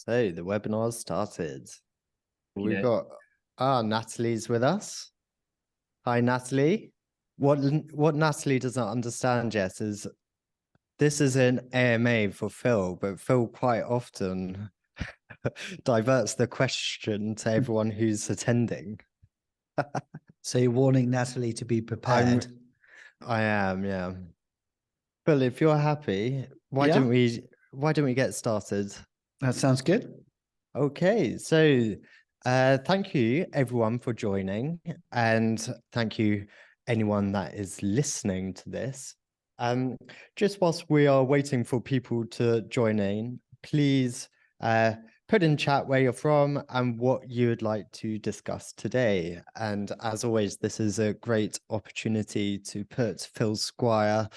So the webinar started. We've Yeah. got Natalie's with us. Hi, Natalie. What Natalie doesn't understand yet is this is an AMA for Phil, but Phil quite often diverts the question to everyone who's attending. So you're warning Natalie to be prepared. I am, yeah. Phil, if you're happy, why don't we get started? That sounds good. Okay, so thank you everyone for joining, and thank you anyone that is listening to this. Just whilst we are waiting for people to join in, please put in chat where you're from and what you would like to discuss today. And as always, this is a great opportunity to put Phil Squire,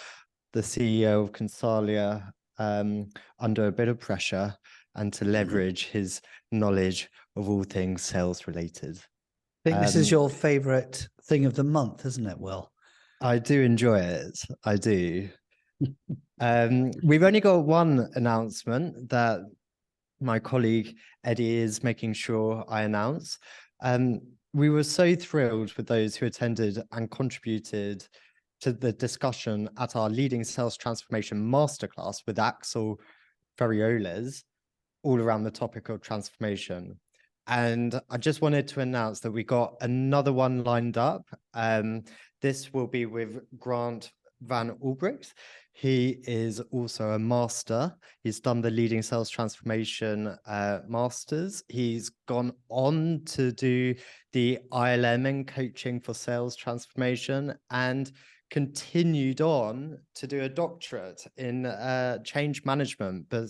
the CEO of Consalia, under a bit of pressure and to leverage his knowledge of all things sales related. I think this is your favorite thing of the month, isn't it, Will? I do enjoy it. I do. We've only got one announcement that my colleague Eddie is making sure I announce. We were so thrilled with those who attended and contributed to the discussion at our Leading Sales Transformation Masterclass with Axel Ferrioles, all around the topic of transformation. And I just wanted to announce that we got another one lined up. This will be with Grant Van Albrecht. He is also a master. He's done the Leading Sales Transformation Masters. He's gone on to do the ILM in Coaching for Sales Transformation and continued on to do a doctorate in change management. But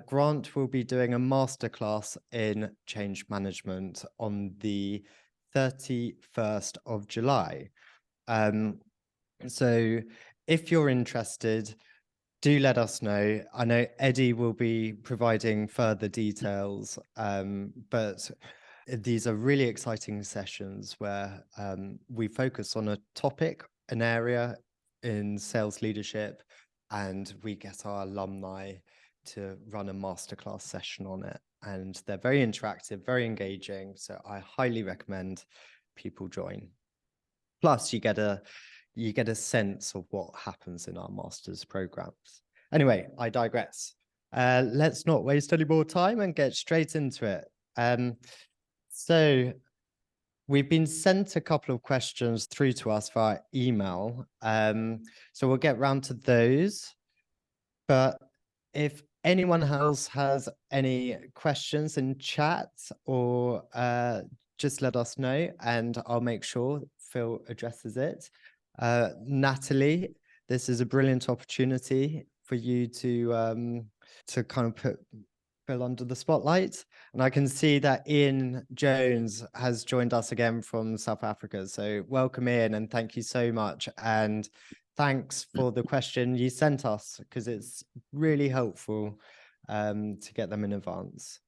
Grant will be doing a masterclass in change management on the 31st of July. So if you're interested, do let us know. I know Eddie will be providing further details, but these are really exciting sessions where we focus on a topic, an area in sales leadership, and we get our alumni to run a masterclass session on it. And they're very interactive, very engaging. So I highly recommend people join. Plus, you get a sense of what happens in our master's programs. Anyway, I digress. Let's not waste any more time and get straight into it. So we've been sent a couple of questions through to us via email. So we'll get round to those. But if anyone else has any questions in chat, or just let us know and I'll make sure Phil addresses it. Natalie, this is a brilliant opportunity for you to kind of put Phil under the spotlight. And I can see that Ian Jones has joined us again from South Africa. So welcome in and thank you so much. And thanks for the question you sent us, because it's really helpful to get them in advance.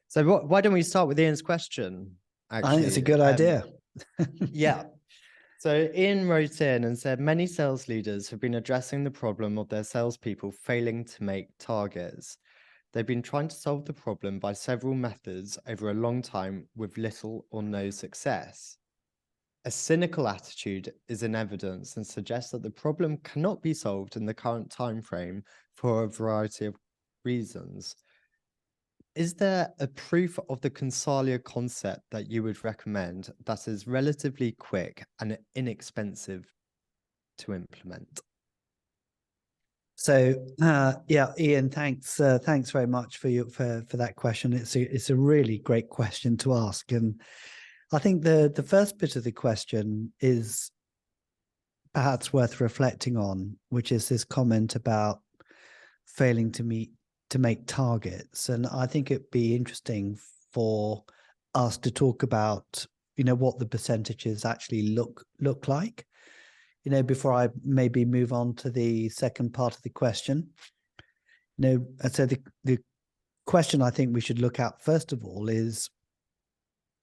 So why don't we start with Ian's question? Actually, I think it's a good idea. Yeah. So Ian wrote in and said, many sales leaders have been addressing the problem of their salespeople failing to make targets. They've been trying to solve the problem by several methods over a long time with little or no success. A cynical attitude is in evidence and suggests that the problem cannot be solved in the current time frame for a variety of reasons. Is there a proof of the Consalia concept that you would recommend that is relatively quick and inexpensive to implement? So yeah, Ian, thanks very much for that question. It's a really great question to ask, and I think the first bit of the question is perhaps worth reflecting on, which is this comment about failing to make targets. And I think it'd be interesting for us to talk about, what the percentages actually look like, before I maybe move on to the second part of the question. So the question I think we should look at first of all is,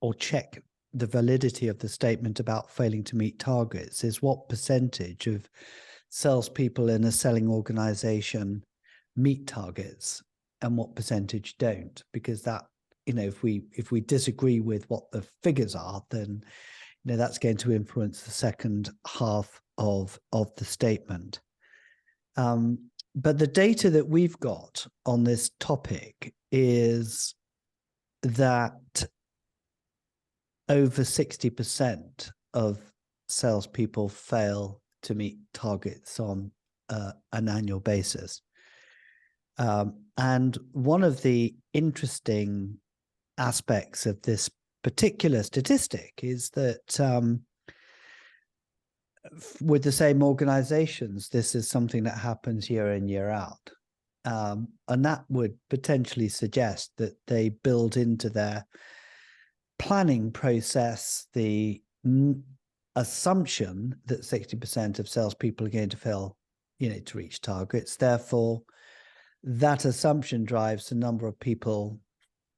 or check the validity of the statement about failing to meet targets, is what percentage of salespeople in a selling organization meet targets. and what percentage don't, because that, if we disagree with what the figures are, then that's going to influence the second half of the statement. But the data that we've got on this topic is that over 60% of salespeople fail to meet targets on an annual basis. And one of the interesting aspects of this particular statistic is that with the same organizations, this is something that happens year in, year out. And that would potentially suggest that they build into their planning process the assumption that 60% of salespeople are going to fail, to reach targets. Therefore, that assumption drives the number of people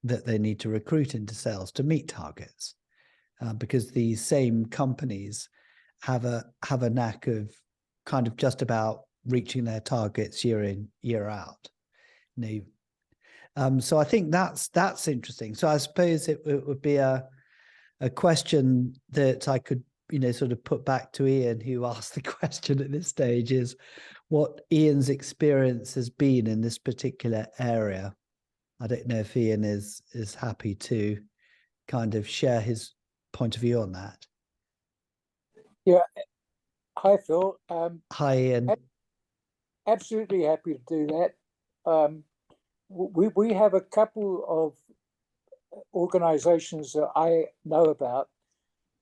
that they need to recruit into sales to meet targets, because these same companies have a knack of kind of just about reaching their targets year in, year out. So I think that's interesting. So I suppose it would be a question that I could sort of put back to Ian, who asked the question at this stage, is what Ian's experience has been in this particular area. I don't know if Ian is happy to kind of share his point of view on that. Yeah. Hi, Phil. Hi, Ian. Absolutely happy to do that. We have a couple of organizations that I know about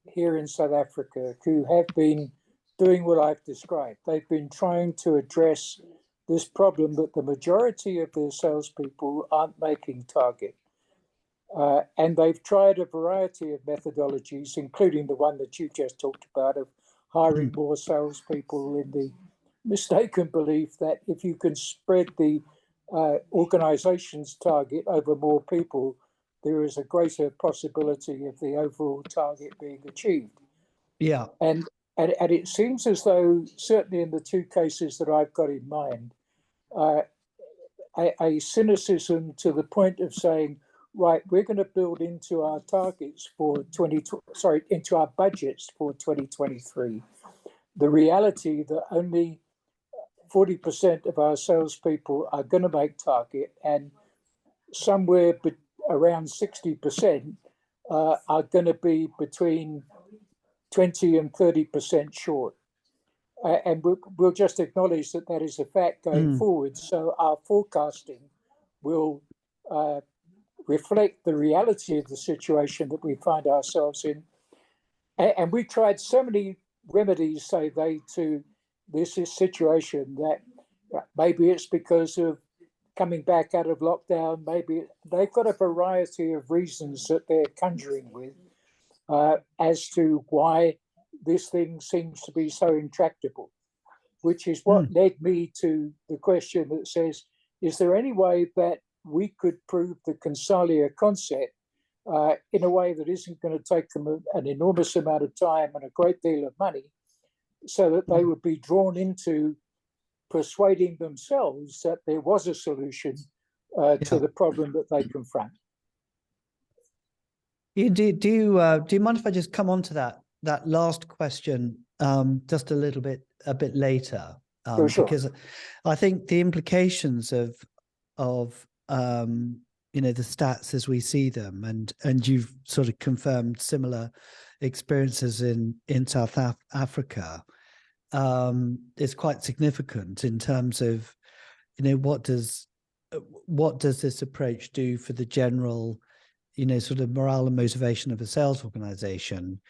here in South Africa who have been doing what I've described. They've been trying to address this problem that the majority of their salespeople aren't making target. And they've tried a variety of methodologies, including the one that you just talked about, of hiring more salespeople in the mistaken belief that if you can spread the organization's target over more people, there is a greater possibility of the overall target being achieved. Yeah. And it seems as though, certainly in the two cases that I've got in mind, a cynicism to the point of saying, right, we're going to build into our targets for into our budgets for 2023, the reality that only 40% of our salespeople are going to make target, and somewhere around 60% are going to be between 20 and 30% short. And we'll just acknowledge that that is a fact going forward. So our forecasting will reflect the reality of the situation that we find ourselves in. And we tried so many remedies, say they, to this situation that maybe it's because of coming back out of lockdown, maybe they've got a variety of reasons that they're conjuring with as to why this thing seems to be so intractable, which is what led me to the question that says, is there any way that we could prove the Consalia concept in a way that isn't going to take them an enormous amount of time and a great deal of money, so that they would be drawn into persuading themselves that there was a solution to the problem that they confront. Do you mind if I just come on to that last question just a bit later? Sure. Because I think the implications of the stats as we see them, and you've sort of confirmed similar experiences in South Africa, is quite significant in terms of what does this approach do for the general sort of morale and motivation of a sales organization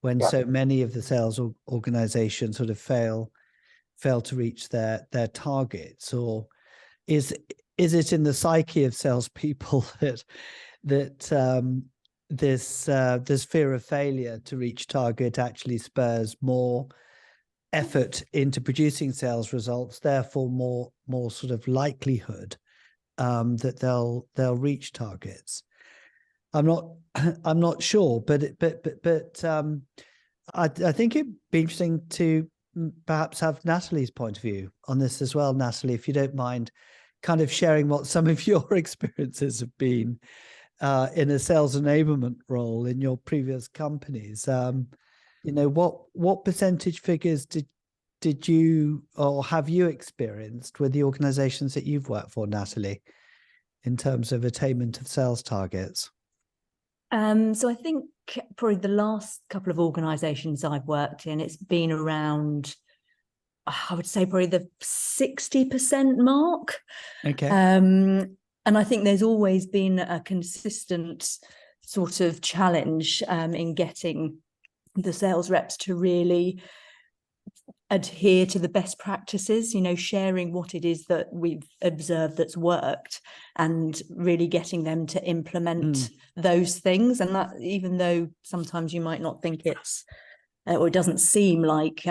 when so many of the sales organizations sort of fail to reach their targets? Or is it in the psyche of salespeople that this fear of failure to reach target actually spurs more effort into producing sales results, therefore more sort of likelihood that they'll reach targets? I'm not sure, but I think it'd be interesting to perhaps have Natalie's point of view on this as well. Natalie, if you don't mind kind of sharing what some of your experiences have been in a sales enablement role in your previous companies. What percentage figures did you or have you experienced with the organizations that you've worked for, Natalie, in terms of attainment of sales targets? So I think probably the last couple of organizations I've worked in, it's been around, I would say probably the 60% mark. Okay. And I think there's always been a consistent sort of challenge in getting the sales reps to really adhere to the best practices, sharing what it is that we've observed that's worked and really getting them to implement those things. And that, even though sometimes you might not think it's, or it doesn't seem like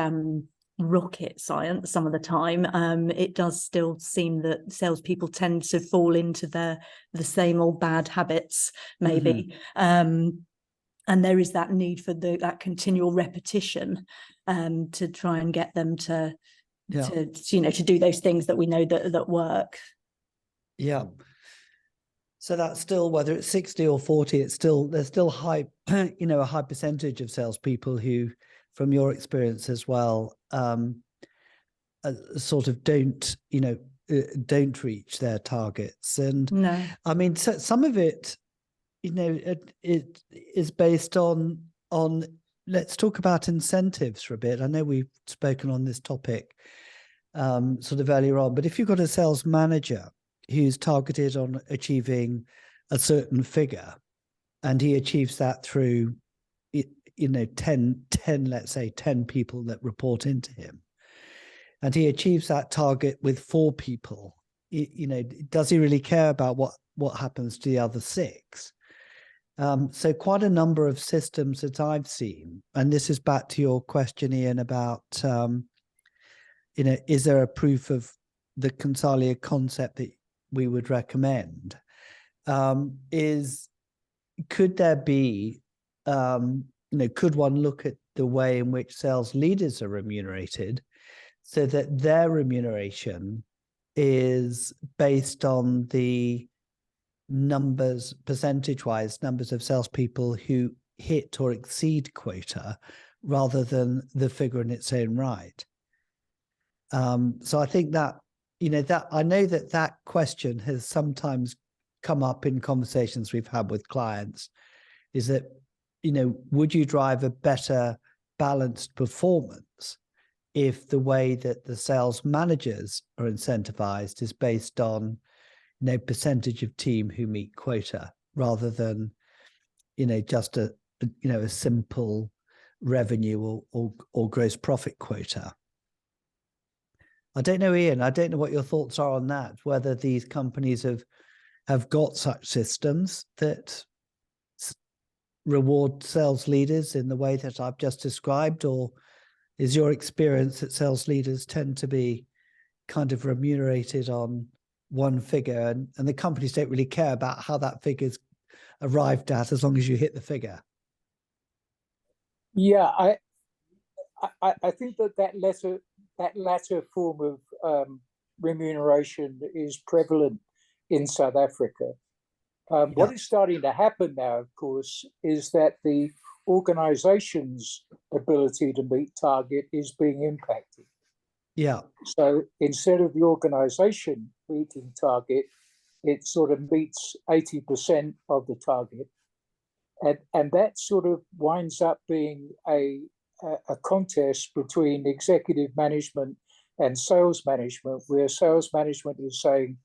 rocket science some of the time, it does still seem that salespeople tend to fall into the same old bad habits, maybe. And there is that need for that continual repetition to try and get them to do those things that we know that work. Yeah. So that's still, whether it's 60 or 40, there's still high, a high percentage of salespeople who, from your experience as well, sort of don't reach their targets. And no, I mean, so some of it, it is based on, let's talk about incentives for a bit. I know we've spoken on this topic sort of earlier on, but if you've got a sales manager who's targeted on achieving a certain figure, and he achieves that through, 10, let's say 10 people that report into him, and he achieves that target with 4 people, does he really care about what happens to the other 6? So quite a number of systems that I've seen, and this is back to your question, Ian, about, is there a proof of the Consalia concept that we would recommend? Could there be, could one look at the way in which sales leaders are remunerated so that their remuneration is based on the numbers, percentage-wise, numbers of salespeople who hit or exceed quota, rather than the figure in its own right? So I think that, I know that question has sometimes come up in conversations we've had with clients, is that, would you drive a better balanced performance if the way that the sales managers are incentivized is based on percentage of team who meet quota, rather than just a simple revenue or gross profit quota? I don't know, Ian, I don't know what your thoughts are on that, whether these companies have got such systems that reward sales leaders in the way that I've just described, or is your experience that sales leaders tend to be kind of remunerated on one figure, and the companies don't really care about how that figure's arrived at, as long as you hit the figure? Yeah, I think that latter form of remuneration is prevalent in South Africa. What is starting to happen now, of course, is that the organization's ability to meet target is being impacted. Yeah. So instead of the organization meeting target, it sort of meets 80% of the target. And that sort of winds up being a contest between executive management and sales management, where sales management is saying,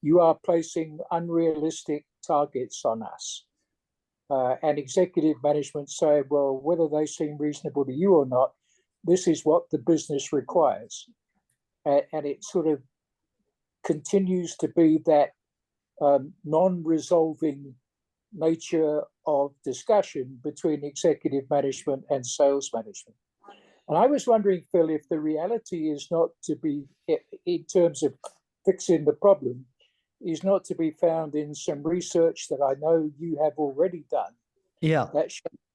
you are placing unrealistic targets on us. And executive management say, well, whether they seem reasonable to you or not, this is what the business requires. And it sort of continues to be that non-resolving nature of discussion between executive management and sales management. And I was wondering, Phil, if the reality is not to be, in terms of fixing the problem, is not to be found in some research that I know you have already done. Yeah.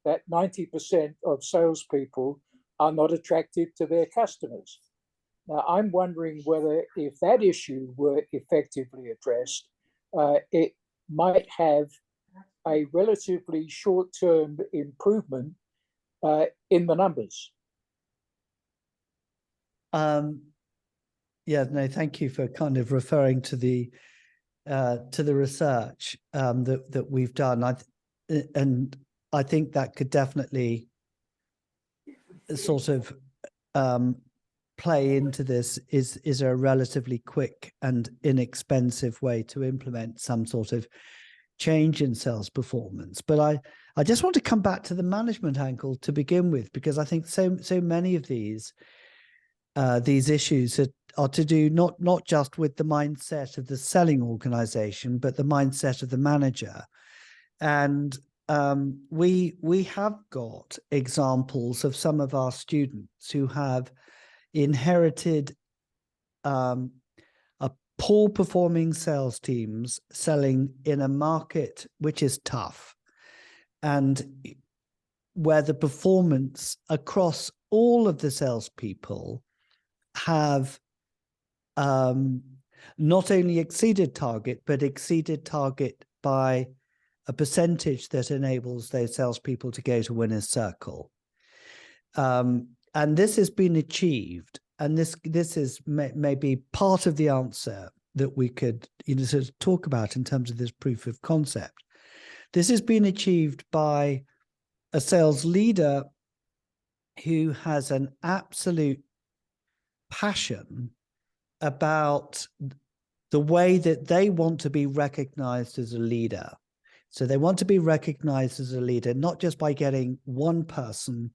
That 90% of salespeople are not attractive to their customers. Now, I'm wondering whether if that issue were effectively addressed, it might have a relatively short-term improvement in the numbers. Yeah, no, thank you for kind of referring to the research that we've done. And I think that could definitely sort of play into this. Is a relatively quick and inexpensive way to implement some sort of change in sales performance. But I just want to come back to the management angle to begin with, because I think so many of these issues are to do not just with the mindset of the selling organization, but the mindset of the manager. And we have got examples of some of our students who have inherited a poor performing sales teams selling in a market which is tough, and where the performance across all of the salespeople have not only exceeded target, but exceeded target by a percentage that enables those salespeople to go to winner's circle. And this has been achieved, and this is maybe part of the answer that we could sort of talk about in terms of this proof of concept. This has been achieved by a sales leader who has an absolute passion about the way that they want to be recognized as a leader. So they want to be recognized as a leader, not just by getting one person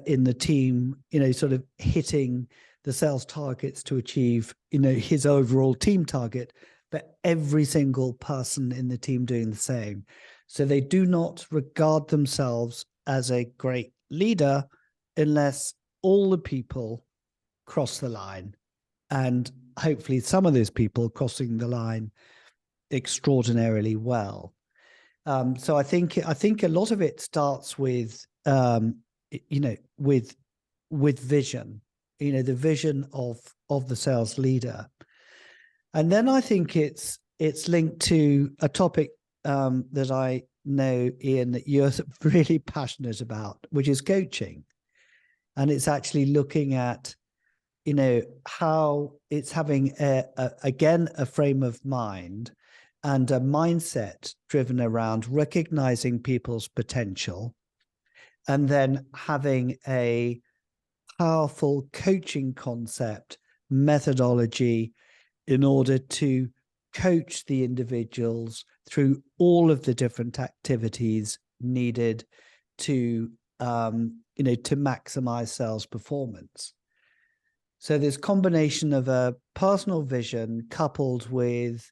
in the team, sort of hitting the sales targets to achieve, his overall team target, but every single person in the team doing the same. So they do not regard themselves as a great leader unless all the people cross the line, and hopefully some of those people crossing the line extraordinarily well. So I think a lot of it starts with with vision, the vision of the sales leader, and then I think it's linked to a topic that I know, Ian, that you're really passionate about, which is coaching, and it's actually looking at how it's having a frame of mind and a mindset driven around recognizing people's potential, and then having a powerful coaching concept methodology in order to coach the individuals through all of the different activities needed to maximize sales performance. So this combination of a personal vision coupled with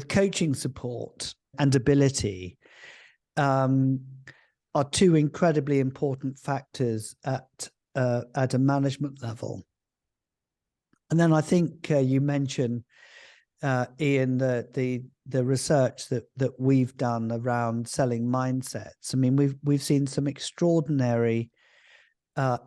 coaching support and ability are two incredibly important factors at a management level. And then I think you mentioned, Ian, the research that we've done around selling mindsets. I mean, we've seen some extraordinary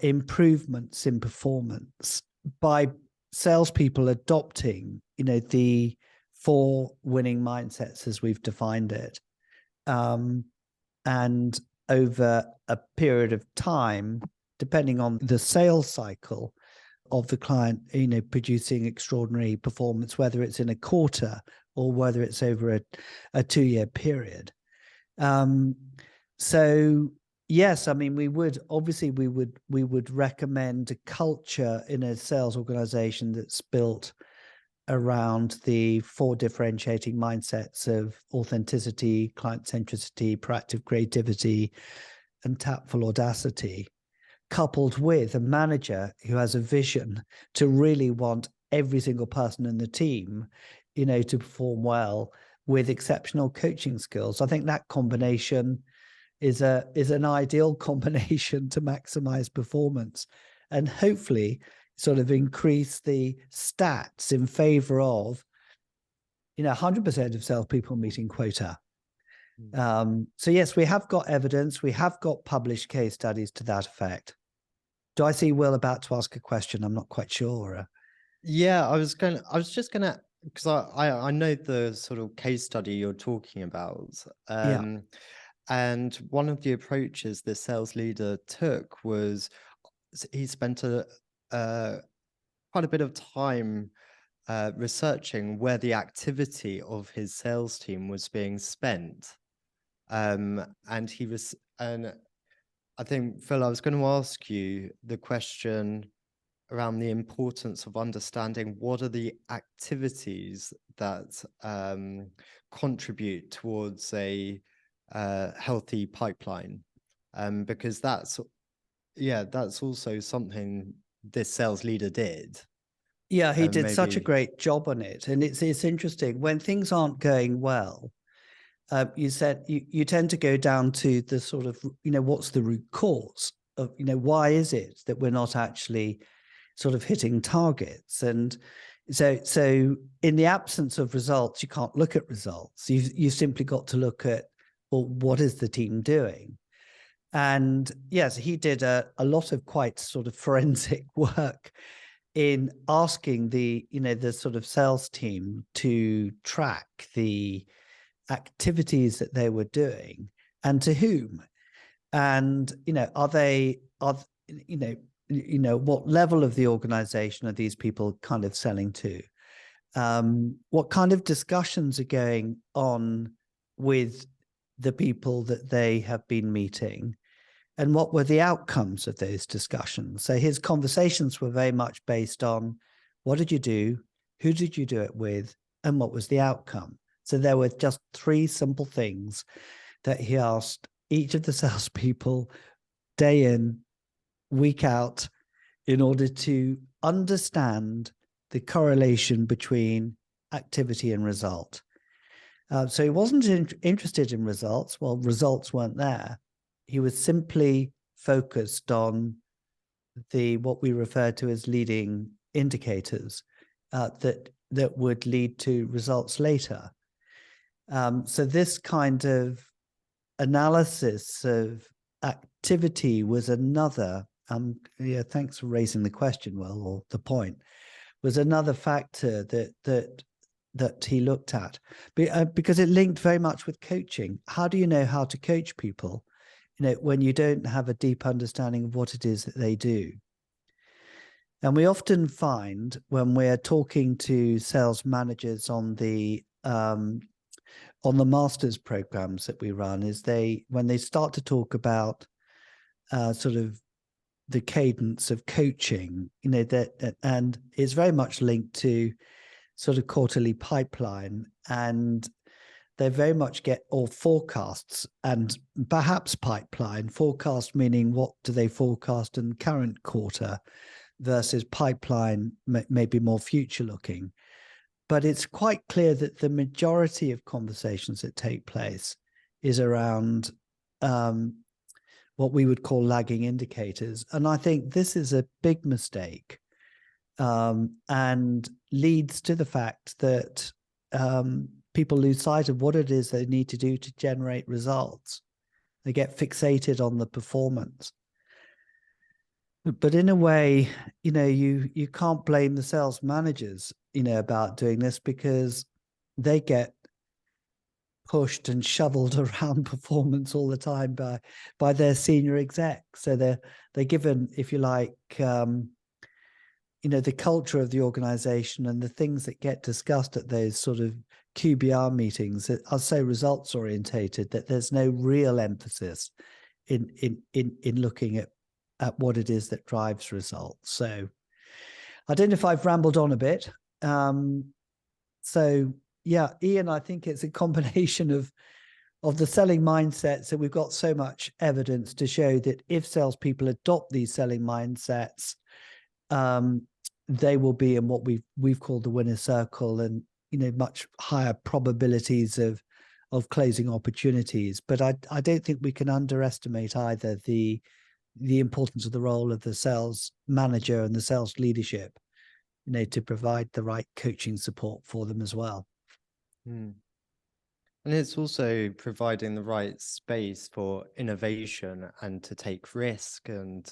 improvements in performance by salespeople adopting, the 4 winning mindsets as we've defined it, and over a period of time, depending on the sales cycle of the client, producing extraordinary performance, whether it's in a quarter or whether it's over a 2-year period. So yes, I mean, we would recommend a culture in a sales organization that's built around the 4 differentiating mindsets of authenticity, client centricity, proactive creativity, and tactful audacity, coupled with a manager who has a vision to really want every single person in the team, to perform well with exceptional coaching skills. I think that combination is an ideal combination to maximize performance and hopefully sort of increase the stats in favor of 100% of salespeople meeting quota. So yes, we have got evidence, we have got published case studies to that effect. Do I see Will about to ask a question? I'm not quite sure. Yeah, I was just gonna, because I know the sort of case study you're talking about. Yeah. And one of the approaches this sales leader took was he spent quite a bit of time researching where the activity of his sales team was being spent. And I think, Phil, I was going to ask you the question around the importance of understanding what are the activities that contribute towards a healthy pipeline, because that's also something this sales leader did. Yeah, he did such a maybe great job on it. And it's interesting when things aren't going well. You said you tend to go down to the sort of, what's the root cause of, why is it that we're not actually sort of hitting targets? And so in the absence of results, you can't look at results. You've simply got to look at, well, what is the team doing? And yes, he did a lot of quite sort of forensic work in asking the sort of sales team to track the activities that they were doing and to whom, and what level of the organization are these people kind of selling to, what kind of discussions are going on with the people that they have been meeting, and what were the outcomes of those discussions. So his conversations were very much based on what did you do, who did you do it with, and what was the outcome. So there were just 3 simple things that he asked each of the salespeople day in, week out, in order to understand the correlation between activity and result. So he wasn't interested in results. Well, results weren't there. He was simply focused on what we refer to as leading indicators that would lead to results later. So this kind of analysis of activity was another, thanks for raising the question, Will, or the point, was another factor that he looked at, because it linked very much with coaching. How do you know how to coach people, when you don't have a deep understanding of what it is that they do? And we often find when we're talking to sales managers on the master's programs that we run, is when they start to talk about sort of the cadence of coaching, and it's very much linked to sort of quarterly pipeline, and they very much get all forecasts and perhaps pipeline. Forecast meaning what do they forecast in current quarter versus pipeline, maybe more future looking. But it's quite clear that the majority of conversations that take place is around what we would call lagging indicators. And I think this is a big mistake, and leads to the fact that people lose sight of what it is they need to do to generate results. They get fixated on the performance. But in a way, you can't blame the sales managers, about doing this, because they get pushed and shoveled around performance all the time by their senior execs. So they're given, if you like, the culture of the organization and the things that get discussed at those sort of QBR meetings that are so results orientated that there's no real emphasis in looking at what it is that drives results. So I don't know if I've rambled on a bit. So yeah, Ian, I think it's a combination of the selling mindsets. So we've got so much evidence to show that if salespeople adopt these selling mindsets, they will be in what we've called the winner circle, and much higher probabilities of closing opportunities. But I don't think we can underestimate either the importance of the role of the sales manager and the sales leadership, to provide the right coaching support for them as well. And it's also providing the right space for innovation and to take risk and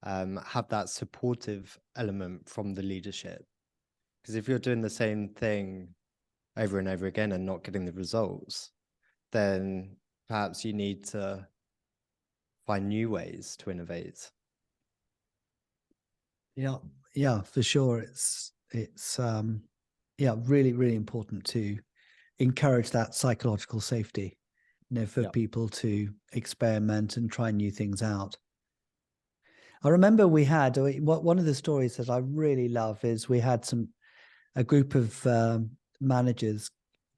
have that supportive element from the leadership. Because if you're doing the same thing over and over again and not getting the results, then perhaps you need to find new ways to innovate. Yeah, for sure. It's really, really important to encourage that psychological safety, for people to experiment and try new things out. I remember we had one of the stories that I really love is we had a group of managers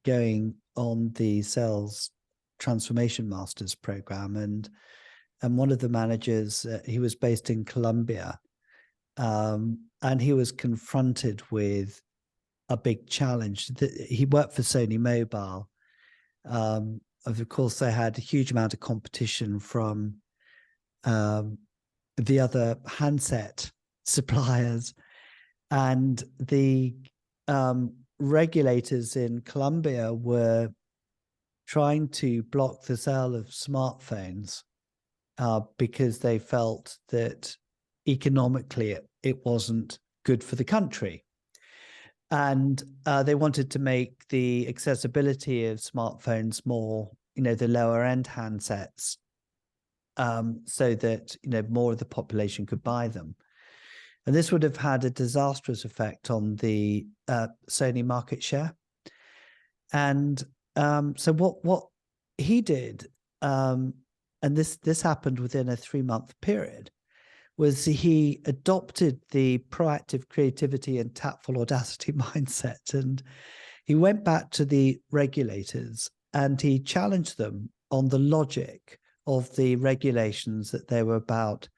going on the Sales Transformation Masters program, and one of the managers, he was based in Colombia, and he was confronted with a big challenge. He worked for Sony Mobile. Of course, they had a huge amount of competition from the other handset suppliers, and the regulators in Colombia were trying to block the sale of smartphones because they felt that economically it wasn't good for the country. And they wanted to make the accessibility of smartphones more, the lower end handsets, so that, more of the population could buy them. And this would have had a disastrous effect on the Sony market share. And so what he did, and this happened within a 3-month period, was he adopted the proactive creativity and tactful audacity mindset. And he went back to the regulators and he challenged them on the logic of the regulations that they were about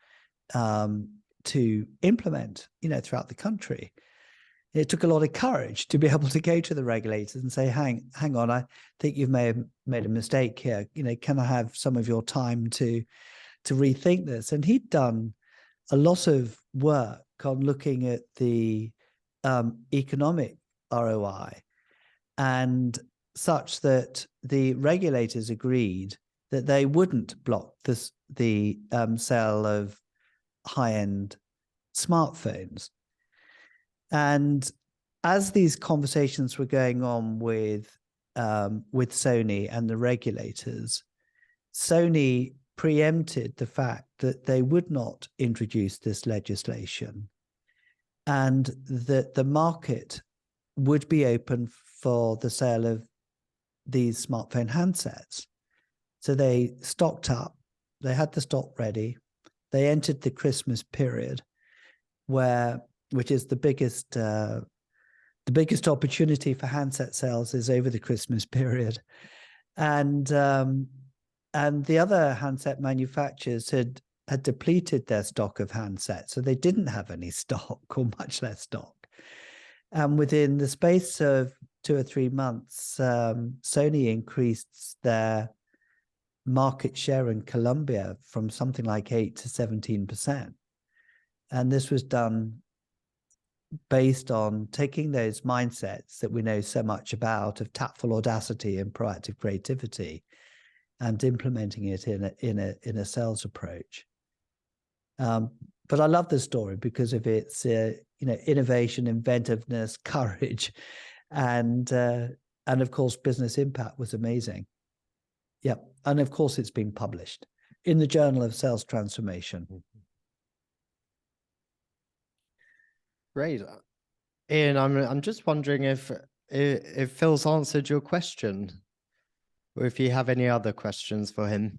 to implement, throughout the country. It took a lot of courage to be able to go to the regulators and say, hang on, I think you've made a mistake here. Can I have some of your time to rethink this? And he'd done a lot of work on looking at the economic ROI, and such that the regulators agreed that they wouldn't block the sale of high-end smartphones. And as these conversations were going on with Sony and the regulators, Sony preempted the fact that they would not introduce this legislation, and that the market would be open for the sale of these smartphone handsets. So they stocked up, they had the stock ready, they entered the Christmas period, which is the biggest opportunity for handset sales is over the Christmas period. And the other handset manufacturers had depleted their stock of handsets, so they didn't have any stock, or much less stock. And within the space of 2 or 3 months, Sony increased their market share in Colombia from something like 8 to 17%. And this was done based on taking those mindsets that we know so much about of tactful audacity and proactive creativity, and implementing it in a sales approach. But I love this story because of its innovation, inventiveness, courage, and of course business impact was amazing. Yeah, and of course it's been published in the Journal of Sales Transformation. Great, Ian. I'm just wondering if Phil's answered your question, or if you have any other questions for him.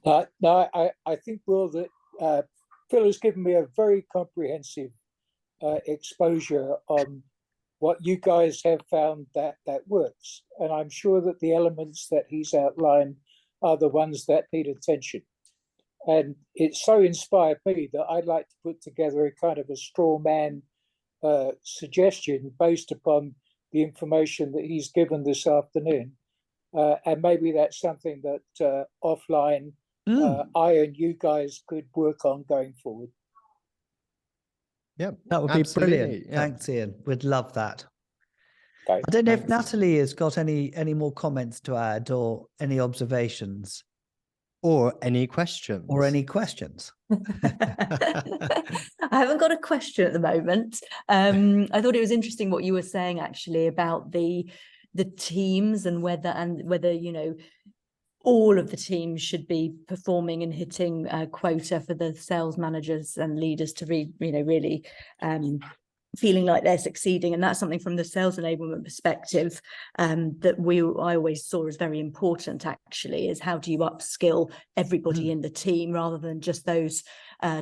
No, I think, Will, that Phil has given me a very comprehensive exposure on what you guys have found that works. And I'm sure that the elements that he's outlined are the ones that need attention. And it so inspired me that I'd like to put together a kind of a straw man suggestion based upon the information that he's given this afternoon. And maybe that's something that offline I and you guys could work on going forward. Yeah, that would be brilliant. Yeah. Thanks, Ian. We'd love that. Okay. I don't know if Thanks. Natalie has got any more comments to add or any observations. Or any questions. Or any questions. I haven't got a question at the moment. I thought it was interesting what you were saying actually about the teams and whether you know all of the teams should be performing and hitting quota for the sales managers and leaders to really feeling like they're succeeding. And that's something from the sales enablement perspective that I always saw as very important actually, is how do you upskill everybody in the team rather than just those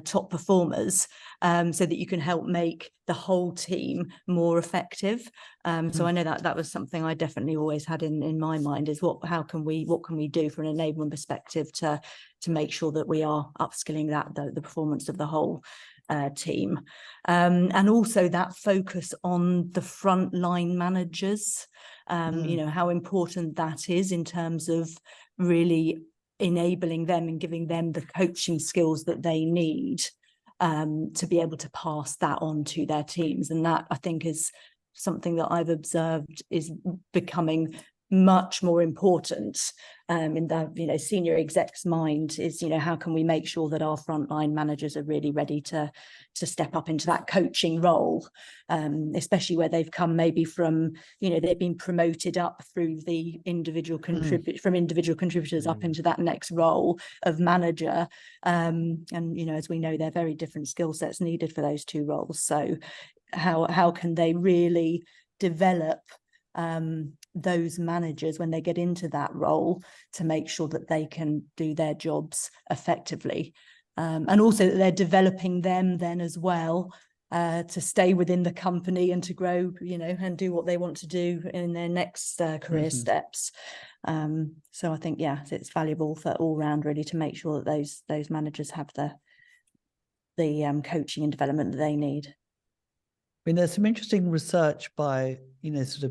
top performers, so that you can help make the whole team more effective. So I know that was something I definitely always had in my mind, is what can we do from an enablement perspective to make sure that we are upskilling the performance of the whole team, and also that focus on the frontline managers, you know, how important that is in terms of really enabling them and giving them the coaching skills that they need to be able to pass that on to their teams. And that, I think, is something that I've observed is becoming much more important in the senior exec's mind, is how can we make sure that our frontline managers are really ready to step up into that coaching role, especially where they've come maybe from they've been promoted up through the individual contributors up into that next role of manager, and as we know, they're very different skill sets needed for those two roles. So how can they really develop those managers when they get into that role to make sure that they can do their jobs effectively, and also that they're developing them then as well to stay within the company and to grow, and do what they want to do in their next career steps. So I think, it's valuable for all round really to make sure that those managers have the coaching and development that they need. I mean, there's some interesting research by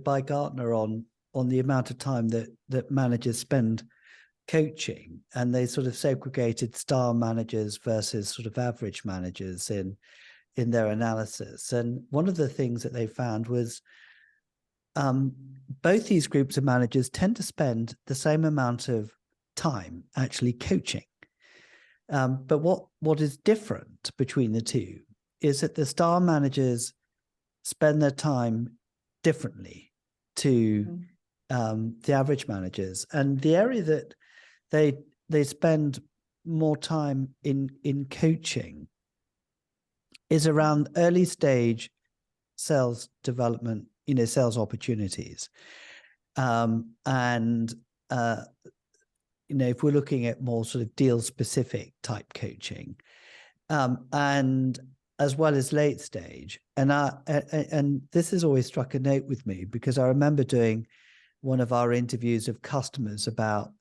by Gartner on the amount of time that managers spend coaching, and they sort of segregated star managers versus sort of average managers in their analysis. And one of the things that they found was both these groups of managers tend to spend the same amount of time actually coaching. But what is different between the two is that the star managers spend their time differently to the average managers, and the area that they spend more time in coaching is around early stage sales development, sales opportunities, and if we're looking at more sort of deal specific type coaching, and as well as late stage. And this has always struck a note with me, because I remember doing one of our interviews of customers about,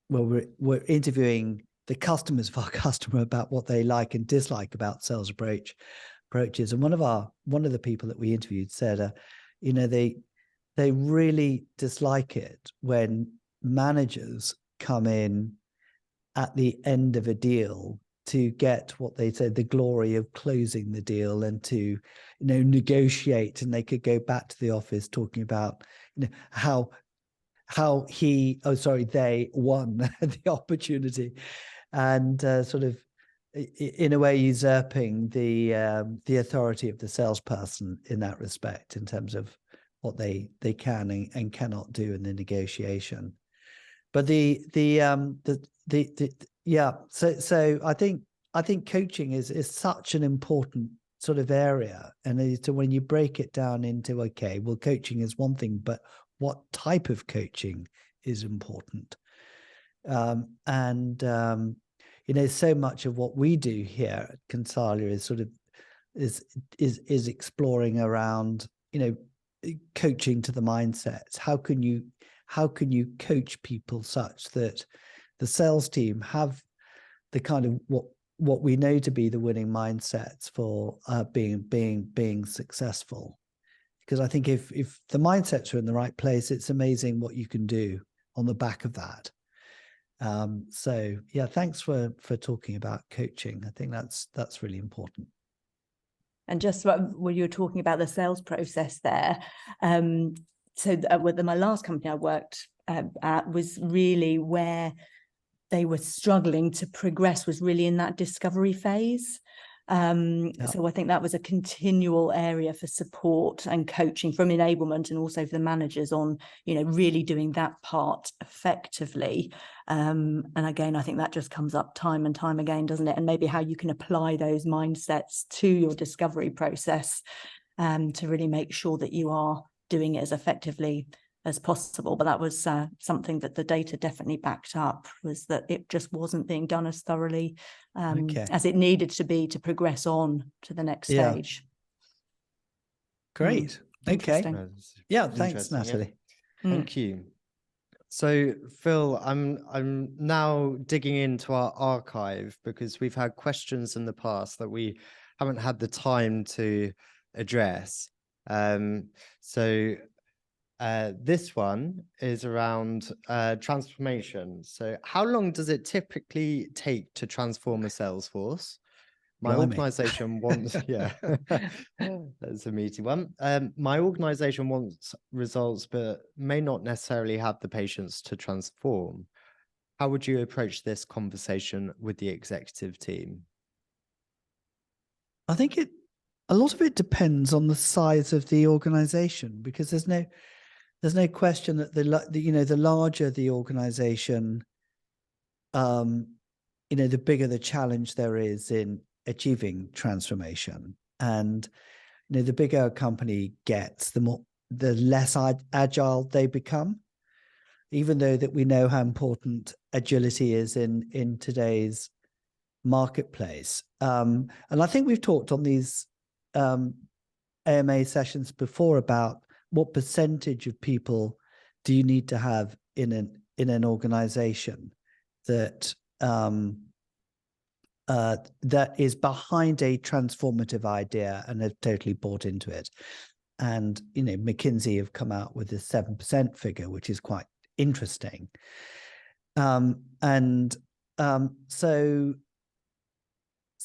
we're interviewing the customers of our customer about what they like and dislike about sales approaches. And one of the people that we interviewed said, they really dislike it when managers come in at the end of a deal to get what they said, the glory of closing the deal, and to, negotiate. And they could go back to the office talking about, how they won the opportunity, and sort of in a way usurping the authority of the salesperson in that respect, in terms of what they can and cannot do in the negotiation. But so I think coaching is such an important sort of area, and so when you break it down into, okay, well, coaching is one thing, but what type of coaching is important, and so much of what we do here at Consalia is sort of is exploring around coaching to the mindsets. How can you coach people such that the sales team have the kind of what we know to be the winning mindsets for being successful? Because I think if the mindsets are in the right place, it's amazing what you can do on the back of that. So thanks for talking about coaching. I think that's really important. And just when you were talking about the sales process there, so with my last company I worked at was really where they were struggling to progress was really in that discovery phase. So I think that was a continual area for support and coaching from enablement, and also for the managers on, really doing that part effectively. And again, I think that just comes up time and time again, doesn't it? And maybe how you can apply those mindsets to your discovery process to really make sure that you are doing it as effectively as possible. But that was something that the data definitely backed up, was that it just wasn't being done as thoroughly as it needed to be to progress on to the next stage. Great. Okay. Yeah, thanks, Natalie. Thank you. So Phil, I'm now digging into our archive, because we've had questions in the past that we haven't had the time to address. This one is around transformation. So how long does it typically take to transform a sales force? My organization wants, that's a meaty one. My organization wants results, but may not necessarily have the patience to transform. How would you approach this conversation with the executive team? I think a lot of it depends on the size of the organization, because there's no question that the larger the organization, the bigger the challenge there is in achieving transformation. And the bigger a company gets, the less agile they become, even though that we know how important agility is in today's marketplace. And I think we've talked on these AMA sessions before about what percentage of people do you need to have in an organization that that is behind a transformative idea and have totally bought into it. And McKinsey have come out with a 7% figure, which is quite interesting. So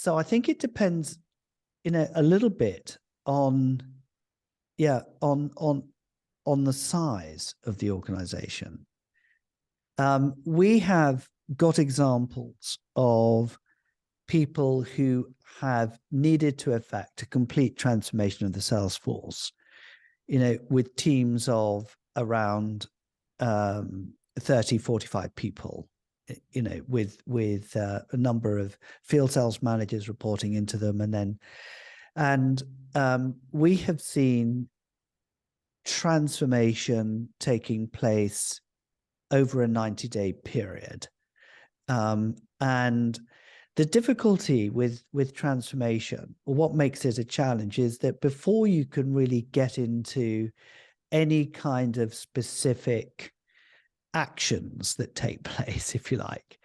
I think it depends a little bit on the size of the organization. We have got examples of people who have needed to effect a complete transformation of the sales force, with teams of around 30, 45 people, with a number of field sales managers reporting into them. And we have seen transformation taking place over a 90-day period. And the difficulty with transformation, or what makes it a challenge, is that before you can really get into any kind of specific actions that take place, if you like,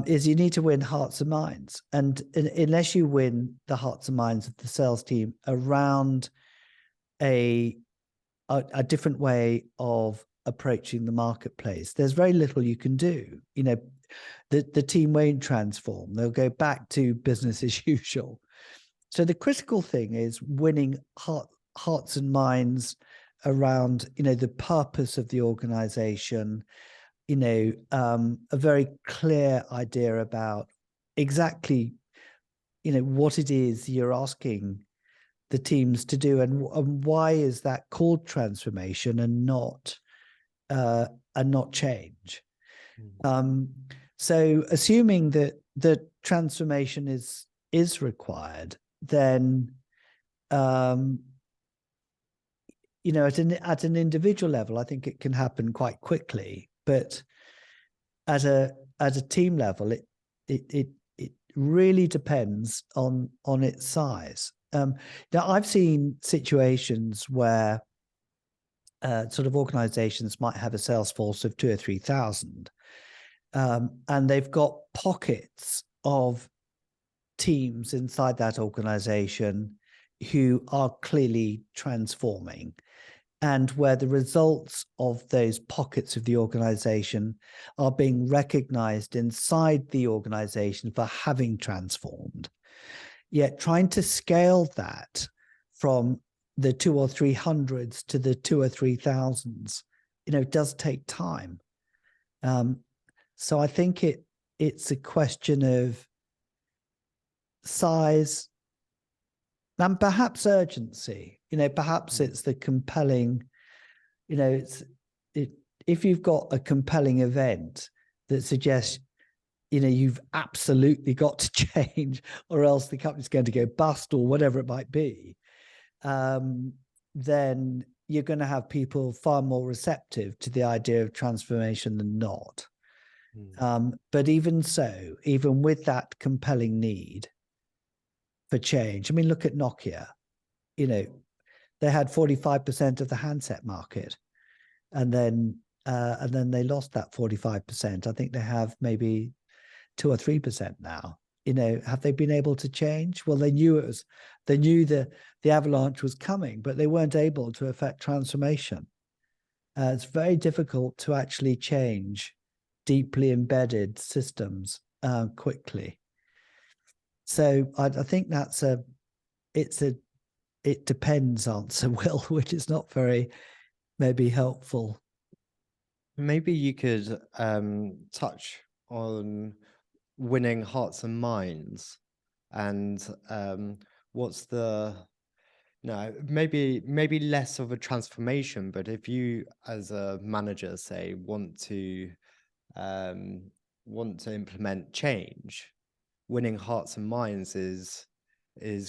is you need to win hearts and minds. And unless you win the hearts and minds of the sales team around a different way of approaching the marketplace, there's very little you can do. The team won't transform. They'll go back to business as usual. So the critical thing is winning hearts and minds around, the purpose of the organization, a very clear idea about exactly, what it is you're asking the teams to do, and why is that called transformation and not change. So assuming that the transformation is required, then at an individual level, I think it can happen quite quickly. But at a team level, it really depends on its size. Now, I've seen situations where sort of organizations might have a sales force of 2,000 or 3,000, and they've got pockets of teams inside that organization who are clearly transforming, and where the results of those pockets of the organization are being recognized inside the organization for having transformed. Yet trying to scale that from the 200 or 300s to the 2,000 or 3,000s, does take time. So I think it's a question of size and perhaps urgency. Perhaps it's the compelling, if you've got a compelling event that suggests, you've absolutely got to change or else the company's going to go bust or whatever it might be, then you're going to have people far more receptive to the idea of transformation than not. But even so, even with that compelling need for change, I mean, look at Nokia. They had 45% of the handset market, and then they lost that 45%. I think they have maybe 2 or 3% now. Have they been able to change? Well, they knew the avalanche was coming, but they weren't able to affect transformation. It's very difficult to actually change deeply embedded systems quickly. So I think that's it depends answer, Will, which is not very maybe helpful. Maybe you could touch on winning hearts and minds, and what's maybe less of a transformation, but if you as a manager say want to implement change, winning hearts and minds is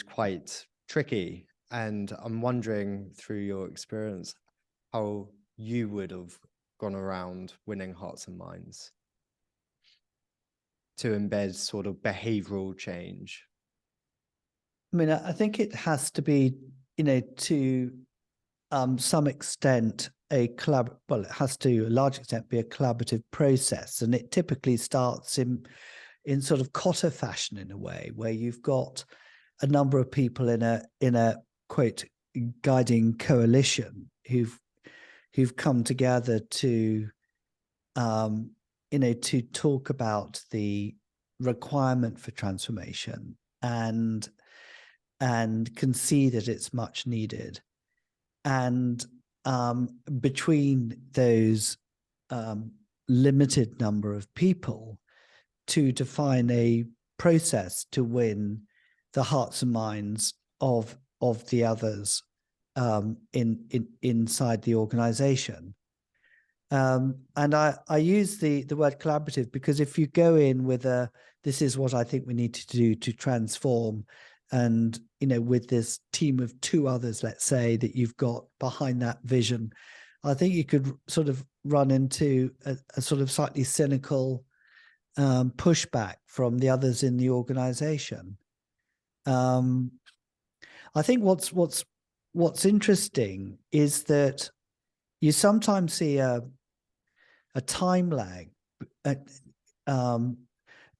quite tricky. And I'm wondering, through your experience, how you would have gone around winning hearts and minds to embed sort of behavioral change. I mean, I think it has to be, to some extent it has to a large extent be a collaborative process, and it typically starts in sort of Kotter fashion, in a way, where you've got a number of people in a quote guiding coalition who've come together to to talk about the requirement for transformation and can see that it's much needed. And between those limited number of people, to define a process to win the hearts and minds of the others inside the organization. And I use the word collaborative because if you go in with this is what I think we need to do to transform, and with this team of 2 others, let's say, that you've got behind that vision, I think you could sort of run into a sort of slightly cynical pushback from the others in the organization. I think what's interesting is that you sometimes see a time lag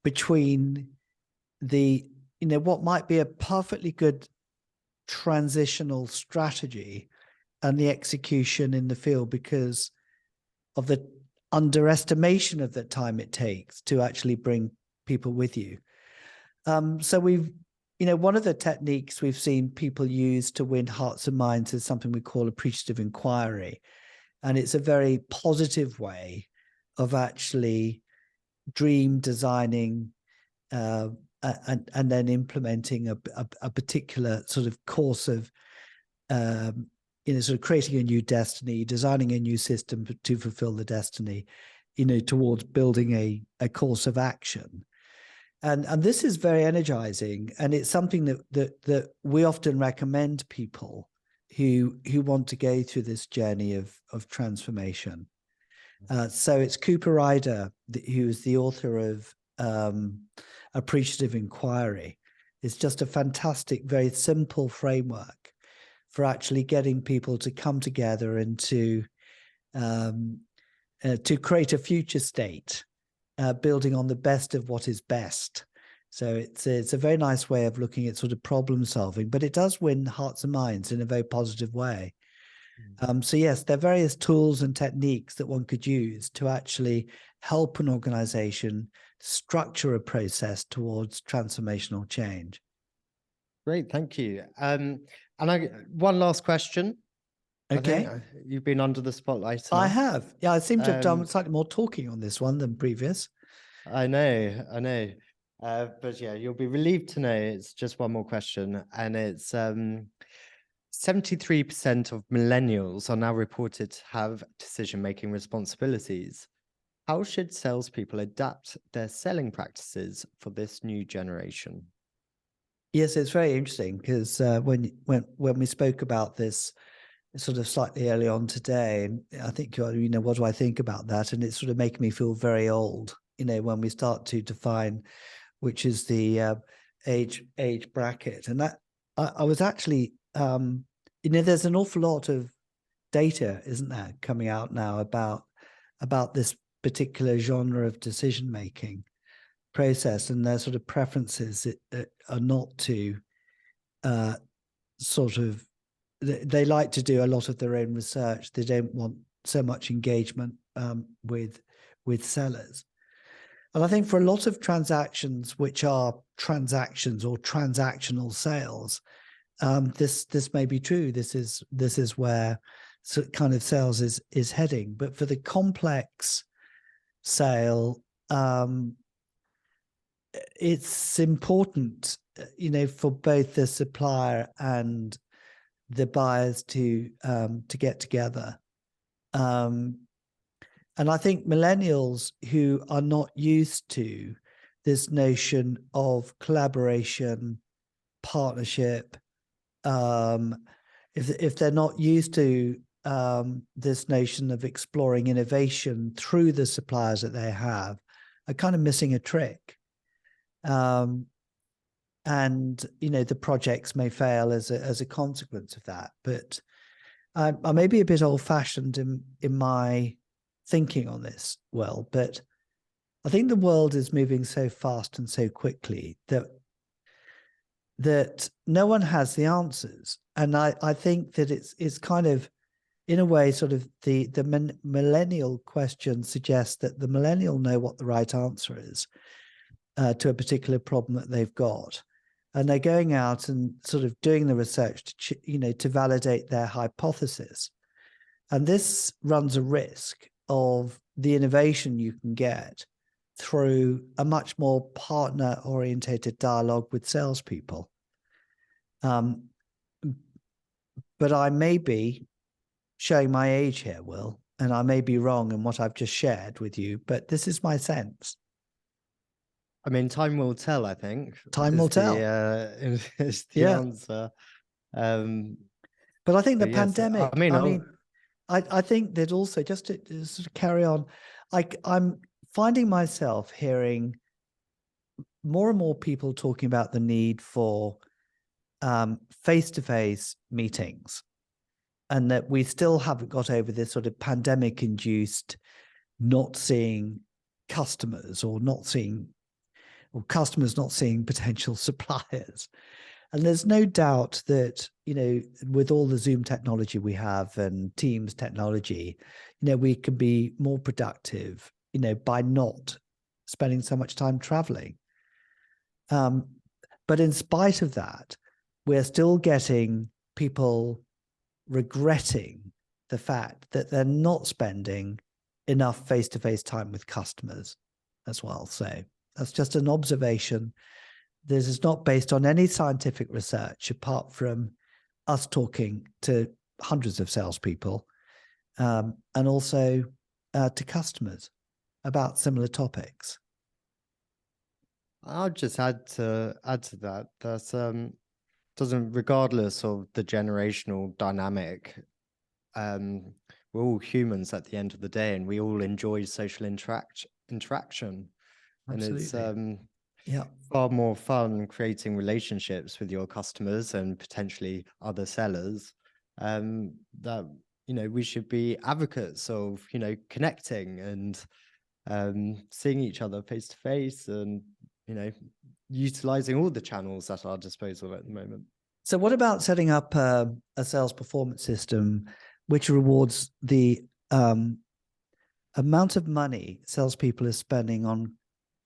between the what might be a perfectly good transitional strategy and the execution in the field, because of the underestimation of the time it takes to actually bring people with you. So we've, one of the techniques we've seen people use to win hearts and minds is something we call appreciative inquiry. And it's a very positive way of actually dream designing and then implementing a particular sort of course of, sort of creating a new destiny, designing a new system to fulfill the destiny, towards building a course of action. And this is very energizing, and it's something that we often recommend people who want to go through this journey of transformation. So it's Cooper Ryder, who is the author of Appreciative Inquiry. It's just a fantastic, very simple framework for actually getting people to come together and to create a future state, building on the best of what is best. So it's a very nice way of looking at sort of problem solving, but it does win hearts and minds in a very positive way. So yes, there are various tools and techniques that one could use to actually help an organization structure a process towards transformational change. Great, thank you. And one last question. Okay. You've been under the spotlight I enough. have. Yeah, I seem to have done Um, slightly more talking on this one than previous. I know. But yeah, you'll be relieved to know it's just one more question, and it's 73% of millennials are now reported to have decision-making responsibilities. How should salespeople adapt their selling practices for this new generation? Yes, it's very interesting because when we spoke about this sort of slightly early on today, and I think what do I think about that? And it's sort of making me feel very old. When we start to define which is the age bracket, and that I was actually there's an awful lot of data, isn't there, coming out now about this particular genre of decision making process, and their sort of preferences are not to sort of they like to do a lot of their own research. They don't want so much engagement with sellers. And I think for a lot of transactions, which are transactions or transactional sales, this may be true. This is where kind of sales is heading. But for the complex sale, it's important, for both the supplier and the buyers to get together. And I think millennials who are not used to this notion of collaboration, partnership, if they're not used to this notion of exploring innovation through the suppliers that they have, are kind of missing a trick. And the projects may fail as a consequence of that. But I may be a bit old-fashioned in my thinking on this, but I think the world is moving so fast and so quickly that no one has the answers. And I think that it's kind of, in a way, sort of the millennial question suggests that the millennial know what the right answer is to a particular problem that they've got. And they're going out and sort of doing the research to validate their hypothesis. And this runs a risk of the innovation you can get through a much more partner-orientated dialogue with salespeople. But I may be showing my age here, Will, and I may be wrong in what I've just shared with you, but this is my sense. I mean, time will tell, I think. Time will tell. Is the answer. But I think the yes, pandemic, I think that also, just to sort of carry on, I'm finding myself hearing more and more people talking about the need for face-to-face meetings, and that we still haven't got over this sort of pandemic-induced not seeing customers or customers not seeing potential suppliers. And there's no doubt that, with all the Zoom technology we have and Teams technology, we can be more productive, by not spending so much time traveling. But in spite of that, we're still getting people regretting the fact that they're not spending enough face-to-face time with customers as well. So that's just an observation. This is not based on any scientific research, apart from us talking to hundreds of salespeople, and also to customers about similar topics. I'll just add to that. Doesn't, regardless of the generational dynamic, we're all humans at the end of the day, and we all enjoy social interaction. Absolutely. And it's far more fun creating relationships with your customers and potentially other sellers. That we should be advocates of connecting and seeing each other face to face, and utilizing all the channels at our disposal at the moment. So what about setting up a sales performance system which rewards the amount of money salespeople are spending on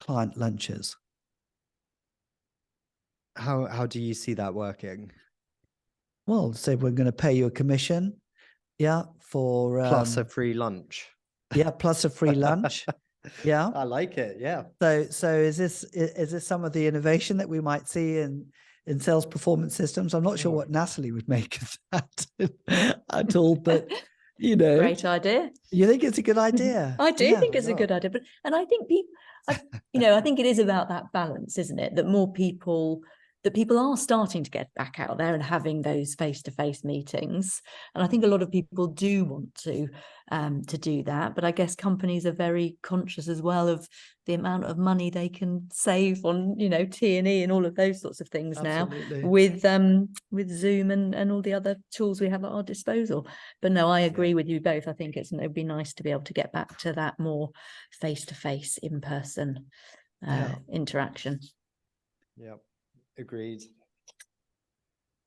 client lunches? How do you see that working? Well, say we're going to pay you a commission Yeah, for Plus a free lunch. yeah, plus a free lunch. Yeah. I like it. Yeah. So is this some of the innovation that we might see in sales performance systems? I'm not sure what Natalie would make of that at all, but you know, Great idea. you think it's a good idea? I do Yeah, think why it's a not? good idea, but and I think people, I think it is about that balance, isn't it? That more people, that people are starting to get back out there and having those face-to-face meetings, and I think a lot of people do want to do that. But I guess companies are very conscious as well of the amount of money they can save on, T&E and all of those sorts of things Absolutely. now with Zoom and all the other tools we have at our disposal. But no, I agree with you both. I think it'd be nice to be able to get back to that more face-to-face, in-person interaction. Yeah, agreed.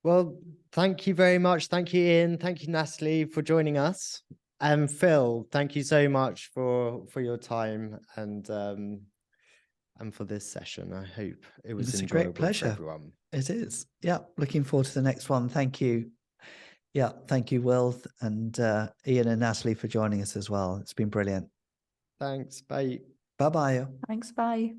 Well, thank you very much. Thank you, Ian. Thank you, Natalie, for joining us. And Phil, thank you so much for your time and for this session. I hope it was a enjoyable great pleasure for everyone. It is. Yeah, looking forward to the next one. Thank you. Yeah, thank you, Will, and Ian and Natalie for joining us as well. It's been brilliant. Thanks. Bye. Bye-bye. Thanks. Bye.